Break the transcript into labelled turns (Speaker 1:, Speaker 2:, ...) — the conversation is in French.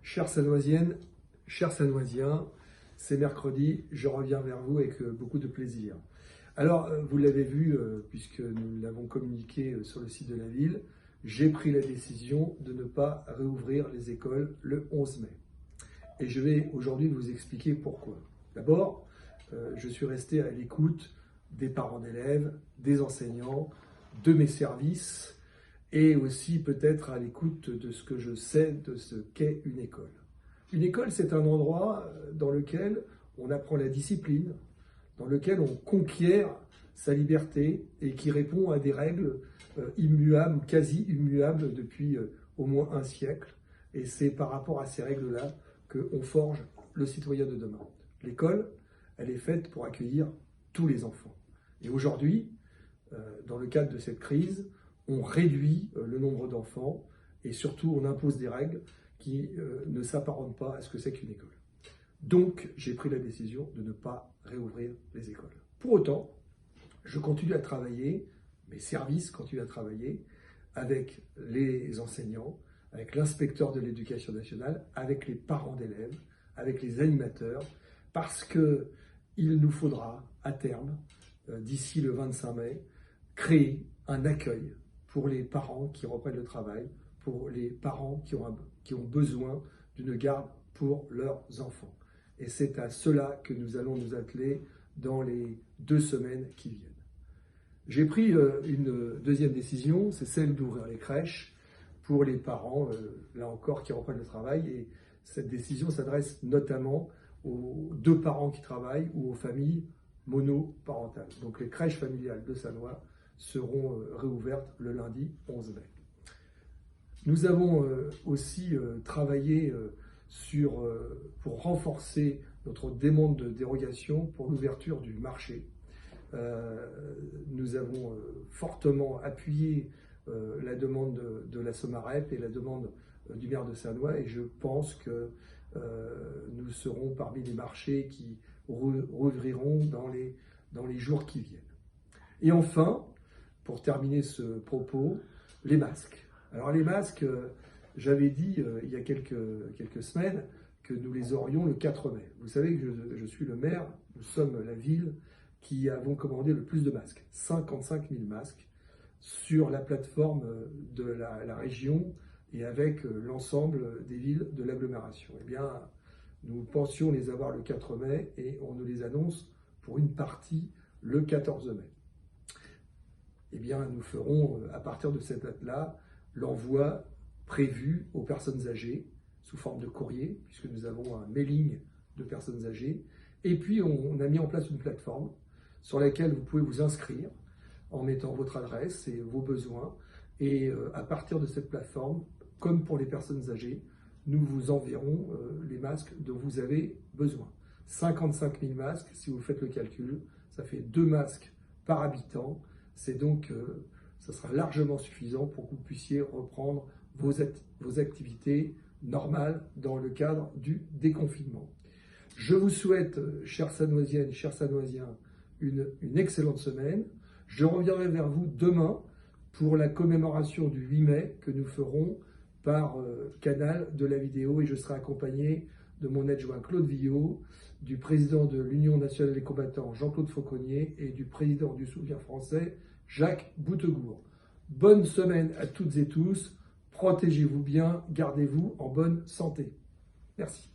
Speaker 1: Chères Sanoisiennes, chers Sanoisiens, c'est mercredi, je reviens vers vous avec beaucoup de plaisir. Alors, vous l'avez vu, puisque nous l'avons communiqué sur le site de la ville, j'ai pris la décision de ne pas réouvrir les écoles le 11 mai. Et je vais aujourd'hui vous expliquer pourquoi. D'abord, je suis resté à l'écoute des parents d'élèves, des enseignants, de mes services, et aussi peut-être à l'écoute de ce que je sais de ce qu'est une école. Une école, c'est un endroit dans lequel on apprend la discipline, dans lequel on conquiert sa liberté et qui répond à des règles immuables, quasi immuables depuis au moins un siècle. Et c'est par rapport à ces règles-là qu'on forge le citoyen de demain. L'école, elle est faite pour accueillir tous les enfants. Et aujourd'hui, dans le cadre de cette crise, on réduit le nombre d'enfants et surtout on impose des règles qui ne s'apparentent pas à ce que c'est qu'une école. Donc, j'ai pris la décision de ne pas réouvrir les écoles. Pour autant, je continue à travailler, mes services continuent à travailler avec les enseignants, avec l'inspecteur de l'éducation nationale, avec les parents d'élèves, avec les animateurs, parce qu'il nous faudra, à terme, d'ici le 25 mai, créer un accueil pour les parents qui reprennent le travail, pour les parents qui ont besoin d'une garde pour leurs enfants. Et c'est à cela que nous allons nous atteler dans les 2 semaines qui viennent. J'ai pris une deuxième décision, c'est celle d'ouvrir les crèches pour les parents, là encore, qui reprennent le travail. Et cette décision s'adresse notamment aux 2 parents qui travaillent ou aux familles monoparentales. Donc les crèches familiales de Sannois seront réouvertes le lundi 11 mai. Nous avons aussi travaillé pour renforcer notre demande de dérogation pour l'ouverture du marché. Nous avons fortement appuyé la demande de la Somarep et la demande du maire de Sannois, et je pense que nous serons parmi les marchés qui rouvriront dans les jours qui viennent. Et enfin, pour terminer ce propos, les masques. Alors les masques, j'avais dit il y a quelques semaines que nous les aurions le 4 mai. Vous savez que je suis le maire, nous sommes la ville qui avons commandé le plus de masques, 55 000 masques, sur la plateforme de la région et avec l'ensemble des villes de l'agglomération. Eh bien, nous pensions les avoir le 4 mai et on nous les annonce pour une partie le 14 mai. Eh bien, nous ferons, à partir de cette date-là, l'envoi prévu aux personnes âgées sous forme de courrier, puisque nous avons un mailing de personnes âgées. Et puis, on a mis en place une plateforme sur laquelle vous pouvez vous inscrire en mettant votre adresse et vos besoins. Et à partir de cette plateforme, comme pour les personnes âgées, nous vous enverrons les masques dont vous avez besoin. 55 000 masques, si vous faites le calcul, ça fait 2 masques par habitant. C'est donc, ça sera largement suffisant pour que vous puissiez reprendre vos activités normales dans le cadre du déconfinement. Je vous souhaite, chères Sanoisiennes, chers Sanoisiens, une excellente semaine. Je reviendrai vers vous demain pour la commémoration du 8 mai que nous ferons par canal de la vidéo, et je serai accompagné de mon adjoint Claude Villot, du président de l'Union nationale des combattants Jean-Claude Fauconnier et du président du Soutien français Jacques Boutegourt. Bonne semaine à toutes et tous, protégez-vous bien, gardez-vous en bonne santé. Merci.